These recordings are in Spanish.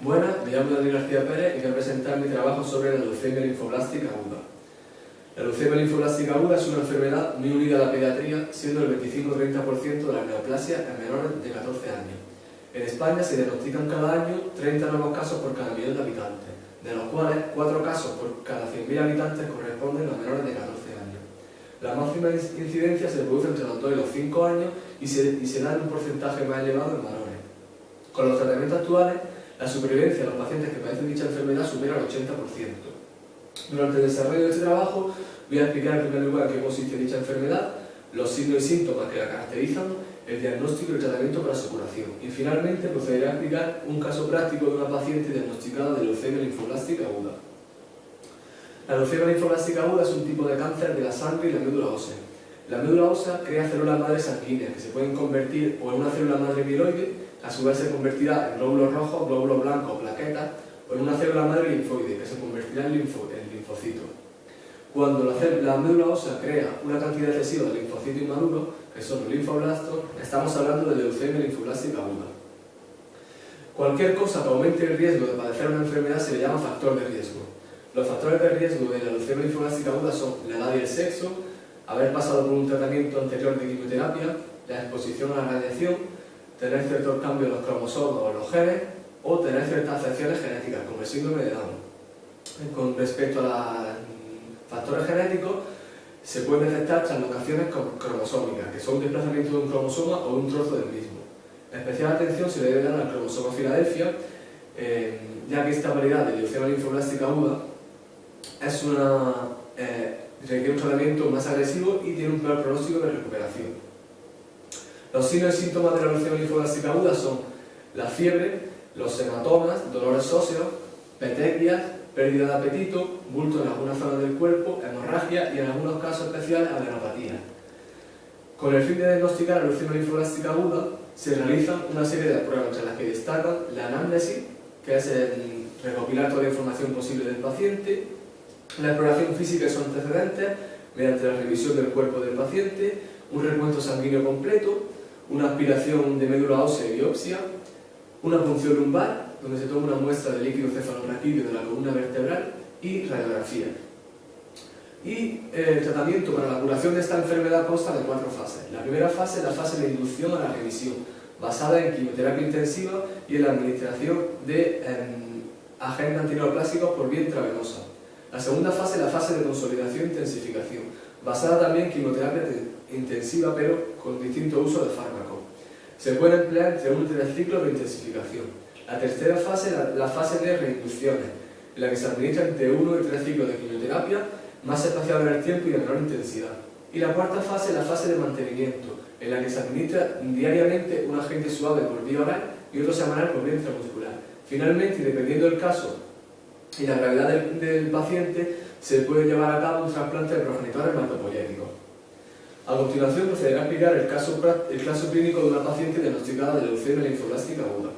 Buenas, me llamo Daniel García Pérez y voy a presentar mi trabajo sobre la leucemia linfoblástica aguda. La leucemia linfoblástica aguda es una enfermedad muy unida a la pediatría, siendo el 25-30% de las neoplasias en menores de 14 años. En España se diagnostican cada año 30 nuevos casos por cada millón de habitantes, de los cuales 4 casos por cada 100.000 habitantes corresponden a menores de 14 años. La máxima incidencia se produce entre los 2 y los 5 años y se da en un porcentaje más elevado en varones. Con los tratamientos actuales, la supervivencia de los pacientes que padecen dicha enfermedad supera el 80%. Durante el desarrollo de este trabajo voy a explicar en primer lugar en qué consiste dicha enfermedad, los signos y síntomas que la caracterizan, el diagnóstico y el tratamiento para su curación. Y finalmente procederé a explicar un caso práctico de una paciente diagnosticada de leucemia linfoblástica aguda. La leucemia linfoblástica aguda es un tipo de cáncer de la sangre y la médula ósea. La médula ósea crea células madre sanguíneas que se pueden convertir o en una célula madre mieloide, que a su vez se convertirá en glóbulos rojos, glóbulos blancos o plaquetas, o en una célula madre linfoide, que se convertirá en linfocito. Cuando la médula ósea crea una cantidad excesiva de linfocitos inmaduros, que son los linfoblastos, estamos hablando de leucemia linfoblástica aguda. Cualquier cosa que aumente el riesgo de padecer una enfermedad se le llama factor de riesgo. Los factores de riesgo de la leucemia linfoblástica aguda son la edad y el sexo, haber pasado por un tratamiento anterior de quimioterapia, la exposición a la radiación, tener ciertos cambios en los cromosomas o en los genes, o tener ciertas afecciones genéticas, como el síndrome de Down. Con respecto a los factores genéticos, se pueden detectar translocaciones cromosómicas, que son un desplazamiento de un cromosoma o un trozo del mismo. Especial atención se debe dar al cromosoma Filadelfia, ya que esta variedad de leucemia linfoblástica aguda requiere un tratamiento más agresivo y tiene un peor pronóstico de recuperación. Los signos y síntomas de la leucemia linfoblástica aguda son la fiebre, los hematomas, dolores óseos, petequias, pérdida de apetito, bulto en algunas zonas del cuerpo, hemorragia y en algunos casos especiales adenopatía. Con el fin de diagnosticar la leucemia linfoblástica aguda, se realizan una serie de pruebas entre las que destacan la anamnesis, que es el recopilar toda la información posible del paciente, la exploración física y sus antecedentes, mediante la revisión del cuerpo del paciente, un recuento sanguíneo completo, una aspiración de médula ósea y biopsia, una punción lumbar, donde se toma una muestra de líquido cefalorraquídeo de la columna vertebral y radiografía. Y el tratamiento para la curación de esta enfermedad consta de 4 fases. La primera fase es la fase de inducción a la remisión, basada en quimioterapia intensiva y en la administración de agentes antineoplásicos por vía intravenosa. La segunda fase es la fase de consolidación e intensificación, basada también en quimioterapia intensiva pero con distinto uso de fármacos. Se puede emplear entre 1 y 3 ciclos de intensificación. La tercera fase es la fase de reinducciones, en la que se administra entre 1 y 3 ciclos de quimioterapia, más espaciado en el tiempo y de menor intensidad. Y la cuarta fase es la fase de mantenimiento, en la que se administra diariamente un agente suave por vía oral y otro semanal por vía intramuscular. Finalmente, y dependiendo del caso y la gravedad del paciente, se puede llevar a cabo un trasplante de progenitor hematopoyético. A continuación procederé a explicar el caso clínico de una paciente diagnosticada de leucemia linfoblástica aguda.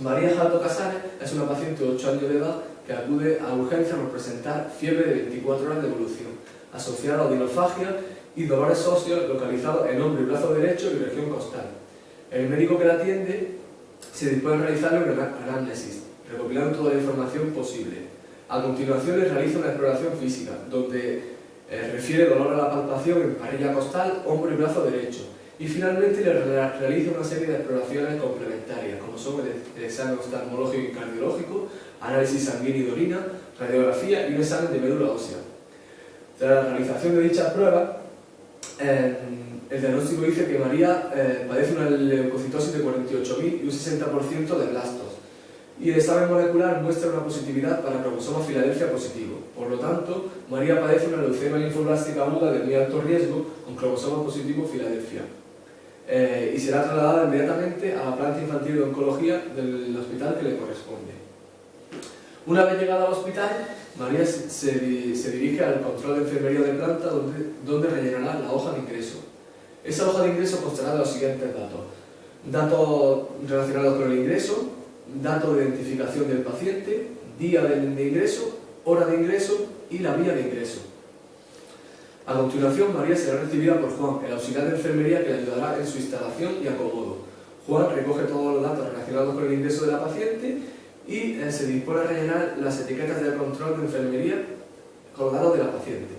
María Jato Casares es una paciente de 8 años de edad que acude a urgencia por presentar fiebre de 24 horas de evolución, asociada a odinofagia y dolores óseos localizados en hombro y brazo derecho y región costal. El médico que la atiende se dispone a realizarle una anamnesis, recopilando toda la información posible. A continuación le realiza una exploración física, donde refiere dolor a la palpación en parilla costal, hombro y brazo derecho. Y finalmente le realiza una serie de exploraciones complementarias, como son el examen oftalmológico y cardiológico, análisis sanguíneo y de orina, radiografía y un examen de médula ósea. Tras la realización de dichas pruebas, el diagnóstico dice que María padece una leucocitosis de 48.000 y un 60% de blastos. Y el examen molecular muestra una positividad para cromosoma Filadelfia positivo. Por lo tanto, María padece una leucemia linfoblástica aguda de muy alto riesgo con cromosoma positivo Filadelfia. Y será trasladada inmediatamente a la planta infantil de oncología del hospital que le corresponde. Una vez llegada al hospital, María se dirige al control de enfermería de planta donde rellenará la hoja de ingreso. Esa hoja de ingreso constará de los siguientes datos: datos relacionados con el ingreso, dato de identificación del paciente, día de ingreso, hora de ingreso y la vía de ingreso. A continuación, María será recibida por Juan, el auxiliar de enfermería que le ayudará en su instalación y acomodo. Juan recoge todos los datos relacionados con el ingreso de la paciente y se dispone a rellenar las etiquetas de control de enfermería con los datos de la paciente.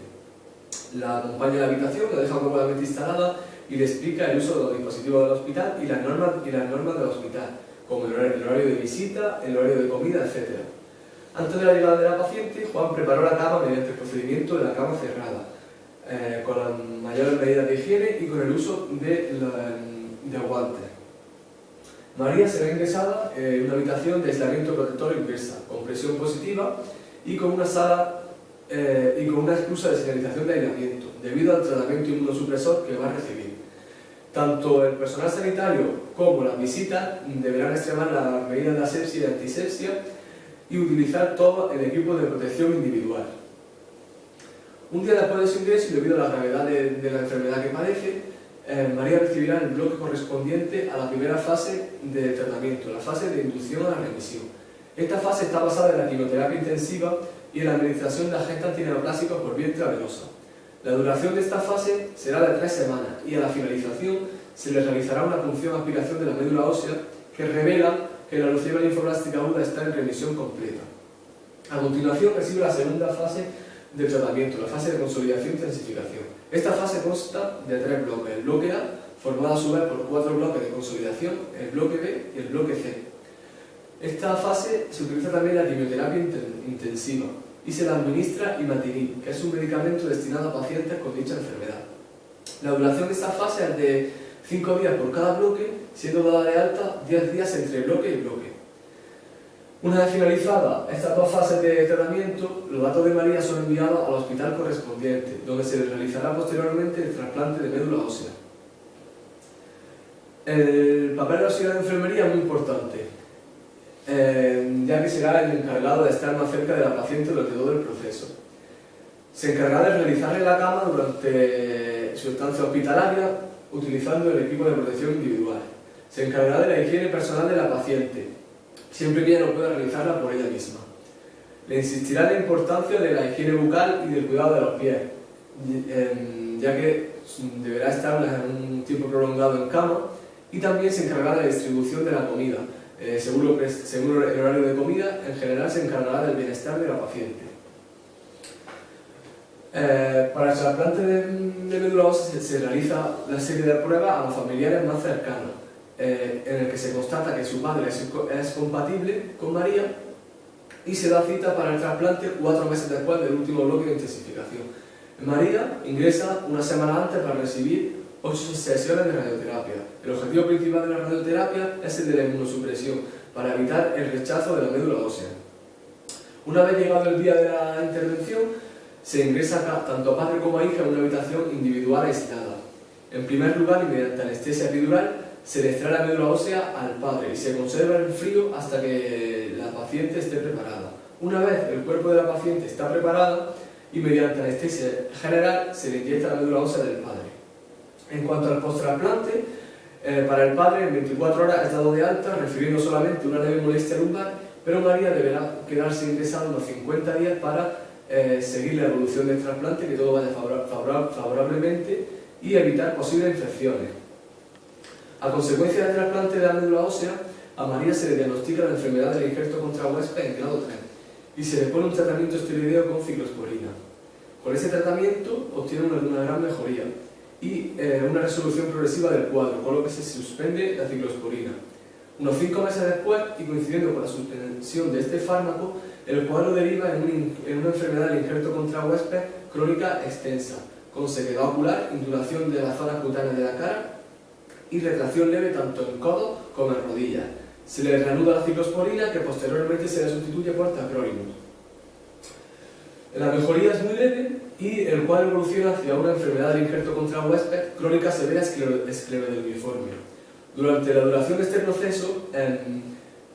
La acompaña a la habitación, la deja cómodamente instalada y le explica el uso de los dispositivos del hospital y las normas del hospital, como el horario de visita, el horario de comida, etc. Antes de la llegada de la paciente, Juan preparó la cama mediante el procedimiento de la cama cerrada, con las mayores medidas de higiene y con el uso de guantes. María será ingresada en una habitación de aislamiento protector inversa, con presión positiva y con una excusa de señalización de aislamiento, debido al tratamiento inmunosupresor que va a recibir. Tanto el personal sanitario como las visitas deberán extremar las medidas de asepsia y antisepsia y utilizar todo el equipo de protección individual. Un día después de su ingreso y debido a la gravedad de la enfermedad que padece, María recibirá el bloque correspondiente a la primera fase de tratamiento, la fase de inducción a la remisión. Esta fase está basada en la quimioterapia intensiva y en la administración de agentes antineoplásicos por vía intravenosa. La duración de esta fase será de 3 semanas y a la finalización se le realizará una punción aspiración de la médula ósea que revela que la leucemia linfoblástica aguda está en remisión completa. A continuación recibe la segunda fase del tratamiento, la fase de consolidación e intensificación. Esta fase consta de 3 bloques. El bloque A, formado a su vez por 4 bloques de consolidación, el bloque B y el bloque C. Esta fase se utiliza también la quimioterapia intensiva y se la administra imatinib, que es un medicamento destinado a pacientes con dicha enfermedad. La duración de esta fase es de 5 días por cada bloque, siendo dada de alta 10 días entre bloque y bloque. Una vez finalizadas estas 2 fases de tratamiento, los datos de María son enviados al hospital correspondiente, donde se le realizará posteriormente el trasplante de médula ósea. El papel de auxiliar de enfermería es muy importante, ya que será el encargado de estar más cerca de la paciente durante todo el proceso. Se encargará de realizarle la cama durante su estancia hospitalaria, utilizando el equipo de protección individual. Se encargará de la higiene personal de la paciente, siempre que ella no pueda realizarla por ella misma. Le insistirá en la importancia de la higiene bucal y del cuidado de los pies, ya que deberá estar un tiempo prolongado en cama, y también se encargará de la distribución de la comida. Según el horario de comida, en general se encargará del bienestar de la paciente. Para el trasplante de médula ósea se realiza una serie de pruebas a los familiares más cercanos, en el que se constata que su padre es compatible con María y se da cita para el trasplante 4 meses después del último bloque de intensificación. María ingresa una semana antes para recibir 8 sesiones de radioterapia. El objetivo principal de la radioterapia es el de la inmunosupresión, para evitar el rechazo de la médula ósea. Una vez llegado el día de la intervención, se ingresa tanto padre como hija en una habitación individual aislada. En primer lugar, y mediante anestesia epidural, se le extrae la médula ósea al padre y se conserva en frío hasta que la paciente esté preparada. Una vez el cuerpo de la paciente está preparada y mediante anestesia general se le inyecta la médula ósea del padre. En cuanto al post-trasplante, para el padre en 24 horas es dado de alta, refiriendo solamente una leve molestia lumbar, pero María deberá quedarse ingresada unos 50 días para seguir la evolución del trasplante, que todo vaya favorablemente y evitar posibles infecciones. A consecuencia del trasplante de la médula ósea, a María se le diagnostica la enfermedad del injerto contra huésped en grado 3 y se le pone un tratamiento esteroideo con ciclosporina. Con ese tratamiento obtiene una gran mejoría y una resolución progresiva del cuadro, con lo que se suspende la ciclosporina. Unos 5 meses después, y coincidiendo con la suspensión de este fármaco, el cuadro deriva en una enfermedad del injerto contra huésped crónica extensa, con sequedad ocular, induración de la zona cutánea de la cara y retracción leve tanto en codos como en rodillas. Se le reanuda la ciclosporina, que posteriormente se le sustituye por tacrolimus. La mejoría es muy leve y el cual evoluciona hacia una enfermedad del injerto contra huésped crónica severa esclerodermiforme. Durante la duración de este proceso,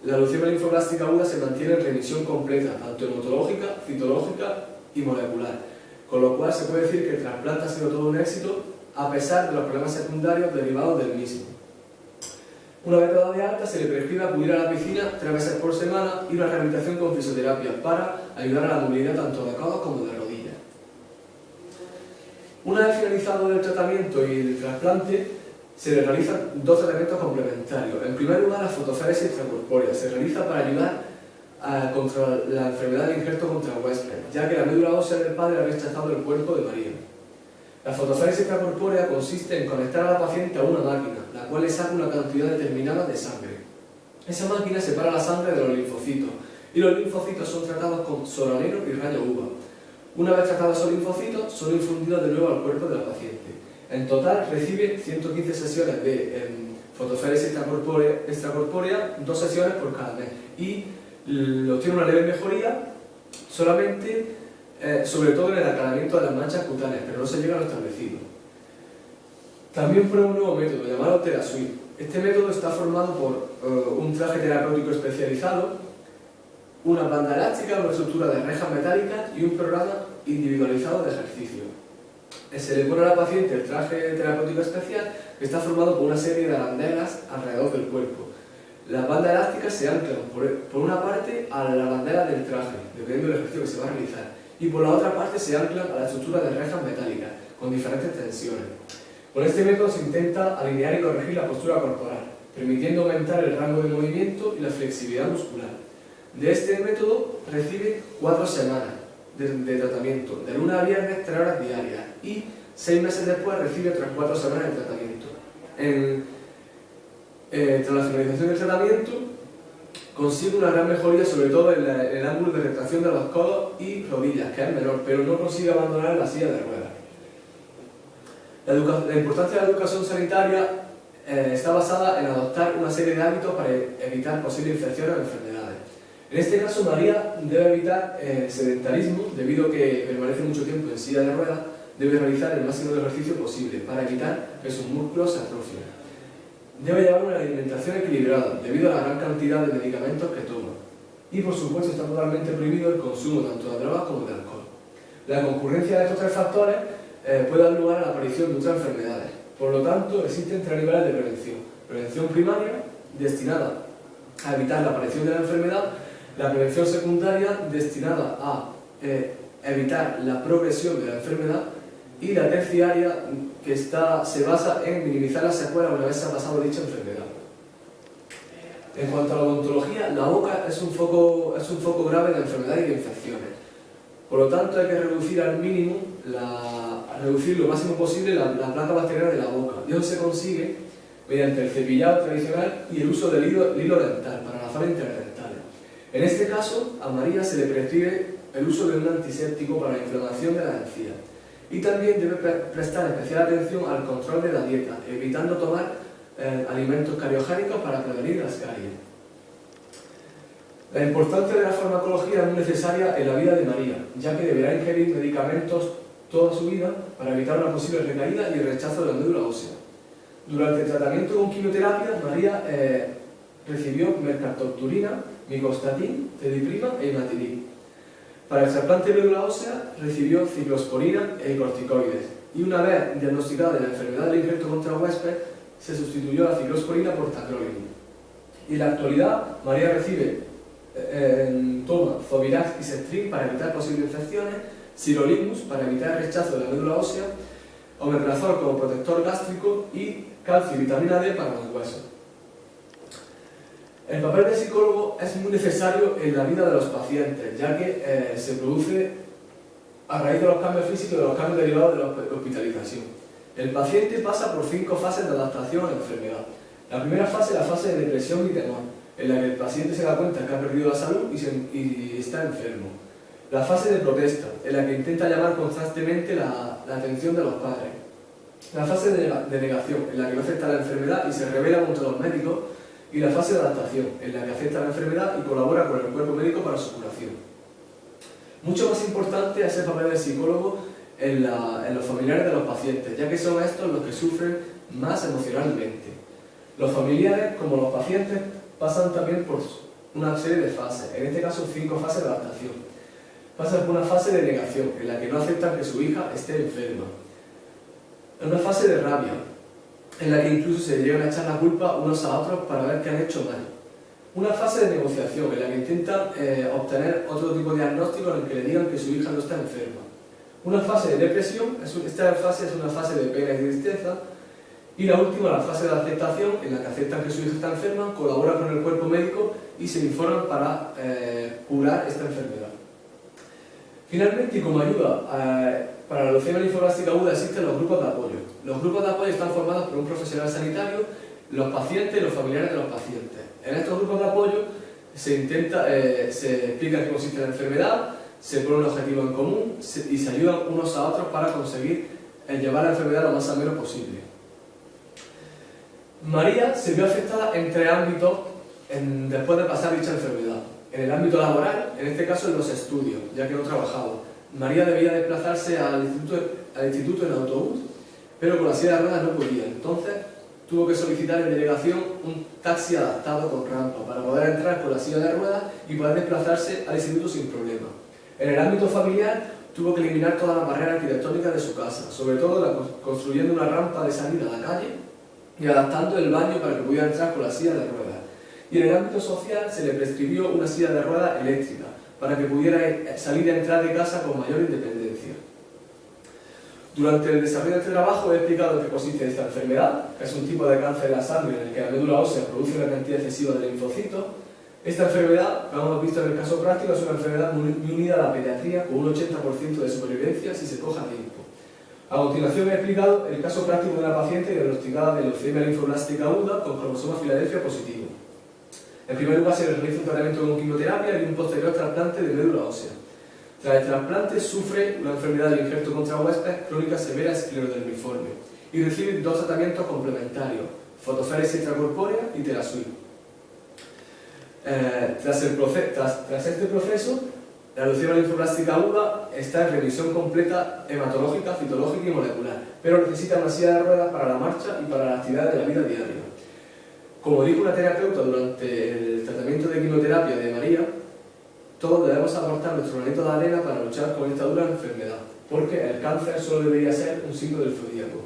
la leucemia linfoblástica aguda se mantiene en remisión completa, tanto hematológica, citológica y molecular, con lo cual se puede decir que el trasplante ha sido todo un éxito a pesar de los problemas secundarios derivados del mismo. Una vez dada de alta, se le prescribe acudir a la piscina 3 veces por semana y una rehabilitación con fisioterapia para ayudar a la movilidad tanto de codos como de rodillas. Una vez finalizado el tratamiento y el trasplante, se le realizan 2 tratamientos complementarios. En primer lugar, la fotoféresis extracorpórea se realiza para ayudar contra la enfermedad del injerto contra huésped, ya que la médula ósea del padre ha rechazado el cuerpo de María. La fotoféresis extracorpórea consiste en conectar a la paciente a una máquina, la cual le saca una cantidad determinada de sangre. Esa máquina separa la sangre de los linfocitos, y los linfocitos son tratados con solanino y rayo UVA. Una vez tratados esos linfocitos, son infundidos de nuevo al cuerpo de la paciente. En total recibe 115 sesiones de fotoféresis extracorpórea, 2 sesiones por cada mes, y obtiene una leve mejoría solamente, sobre todo en el aclaramiento de las manchas cutáneas, pero no se llega a lo establecido. También prueba un nuevo método llamado TeraSuite. Este método está formado por un traje terapéutico especializado, una banda elástica, una estructura de rejas metálicas y un programa individualizado de ejercicio. Se le pone a la paciente el traje terapéutico especial, que está formado por una serie de arandelas alrededor del cuerpo. Las bandas elásticas se anclan por una parte a la bandera del traje, dependiendo del ejercicio que se va a realizar, y por la otra parte se anclan a la estructura de rejas metálicas, con diferentes tensiones. Con este método se intenta alinear y corregir la postura corporal, permitiendo aumentar el rango de movimiento y la flexibilidad muscular. De este método recibe 4 semanas de tratamiento, de lunes a viernes, 3 horas diarias, y 6 meses después recibe otras 4 semanas de tratamiento. Tras la finalización del tratamiento, consigue una gran mejoría, sobre todo en el ángulo de retracción de los codos y rodillas, que es menor, pero no consigue abandonar la silla de ruedas. La importancia de la educación sanitaria está basada en adoptar una serie de hábitos para evitar posibles infecciones o enfermedades. En este caso, María debe evitar sedentarismo, debido a que permanece mucho tiempo en silla de ruedas. Debe realizar el máximo de ejercicio posible para evitar que sus músculos se atrofien. Debe llevar una alimentación equilibrada, debido a la gran cantidad de medicamentos que toma. Y por supuesto está totalmente prohibido el consumo tanto de drogas como de alcohol. La concurrencia de estos 3 factores puede dar lugar a la aparición de otras enfermedades. Por lo tanto, existen 3 niveles de prevención. Prevención primaria, destinada a evitar la aparición de la enfermedad. La prevención secundaria, destinada a evitar la progresión de la enfermedad. Y la terciaria, que se basa en minimizar las secuelas una vez se ha pasado dicha enfermedad. En cuanto a la odontología, la boca es un foco grave de enfermedades y de infecciones. Por lo tanto, hay que reducir al mínimo, reducir lo máximo posible la placa bacteriana de la boca. Y eso se consigue mediante el cepillado tradicional y el uso del hilo dental para la zona interdental. En este caso, a María se le prescribe el uso de un antiséptico para la inflamación de la encía. Y también debe prestar especial atención al control de la dieta, evitando tomar alimentos cariogénicos para prevenir las caries. La importancia de la farmacología es muy necesaria en la vida de María, ya que deberá ingerir medicamentos toda su vida para evitar una posible recaída y el rechazo de la médula ósea. Durante el tratamiento con quimioterapia, María recibió mercaptopurina, micostatin, cediprima e imatinib. Para el trasplante de médula ósea recibió ciclosporina e corticoides, y una vez diagnosticada la enfermedad del injerto contra huésped, se sustituyó la ciclosporina por tacrolimus. Y en la actualidad, María toma Zovirax y Cestrin para evitar posibles infecciones, sirolimus para evitar el rechazo de la médula ósea, omeprazol como protector gástrico y calcio y vitamina D para los huesos. El papel del psicólogo es muy necesario en la vida de los pacientes, ya que se produce a raíz de los cambios físicos y de los cambios derivados de la hospitalización. El paciente pasa por 5 fases de adaptación a la enfermedad. La primera fase es la fase de depresión y temor, en la que el paciente se da cuenta que ha perdido la salud y está enfermo. La fase de protesta, en la que intenta llamar constantemente la atención de los padres. La fase de negación, en la que no acepta la enfermedad y se rebela contra los médicos. Y la fase de adaptación, en la que acepta la enfermedad y colabora con el cuerpo médico para su curación. Mucho más importante es el papel del psicólogo en los familiares de los pacientes, ya que son estos los que sufren más emocionalmente. Los familiares, como los pacientes, pasan también por una serie de fases, en este caso 5 fases de adaptación. Pasan por una fase de negación, en la que no aceptan que su hija esté enferma. Una fase de rabia, en la que incluso se llegan a echar la culpa unos a otros para ver qué han hecho mal. Una fase de negociación, en la que intentan obtener otro tipo de diagnóstico en el que le digan que su hija no está enferma. Una fase de depresión, esta fase es una fase de pena y tristeza, Y la última, la fase de aceptación, en la que aceptan que su hija está enferma, colaboran con el cuerpo médico y se informan para curar esta enfermedad. Finalmente, y como ayuda para la leucemia linfoblástica aguda, existen los grupos de apoyo. Los grupos de apoyo están formados por un profesional sanitario, los pacientes y los familiares de los pacientes. En estos grupos de apoyo se explica qué consiste la enfermedad, se pone un objetivo en común y se ayudan unos a otros para conseguir llevar la enfermedad lo más ameno posible. María se vio afectada en tres ámbitos después de pasar dicha enfermedad. En el ámbito laboral, en este caso en los estudios, ya que no trabajaba. María debía desplazarse al instituto en autobús, pero con la silla de ruedas no podía. Entonces tuvo que solicitar en delegación un taxi adaptado con rampa para poder entrar con la silla de ruedas y poder desplazarse al instituto sin problema. En el ámbito familiar tuvo que eliminar todas las barreras arquitectónicas de su casa, sobre todo construyendo una rampa de salida a la calle y adaptando el baño para que pudiera entrar con la silla de ruedas. Y en el ámbito social se le prescribió una silla de ruedas eléctrica para que pudiera salir y entrar de casa con mayor independencia. Durante el desarrollo de este trabajo he explicado en qué consiste esta enfermedad, que es un tipo de cáncer de la sangre en el que la médula ósea produce una cantidad excesiva de linfocitos. Esta enfermedad, como hemos visto en el caso práctico, es una enfermedad muy unida a la pediatría, con un 80% de supervivencia si se coge a tiempo. A continuación he explicado el caso práctico de una paciente diagnosticada de leucemia linfoblástica aguda con cromosoma Filadelfia positivo. En primer lugar se le realiza un tratamiento con quimioterapia y un posterior trasplante de médula ósea. Tras el trasplante sufre una enfermedad del injerto contra huésped crónica severa esclerodermiforme y recibe dos tratamientos complementarios, fotoféresis extracorpórea y Telasuib. Tras este proceso, la leucemia linfoblástica aguda está en remisión completa hematológica, citológica y molecular, pero necesita una silla de ruedas para la marcha y para la actividad de la vida diaria. Como dijo una terapeuta durante el tratamiento de quimioterapia de María, todos debemos aportar nuestro granito de arena para luchar con esta dura enfermedad, porque el cáncer solo debería ser un signo del zodíaco.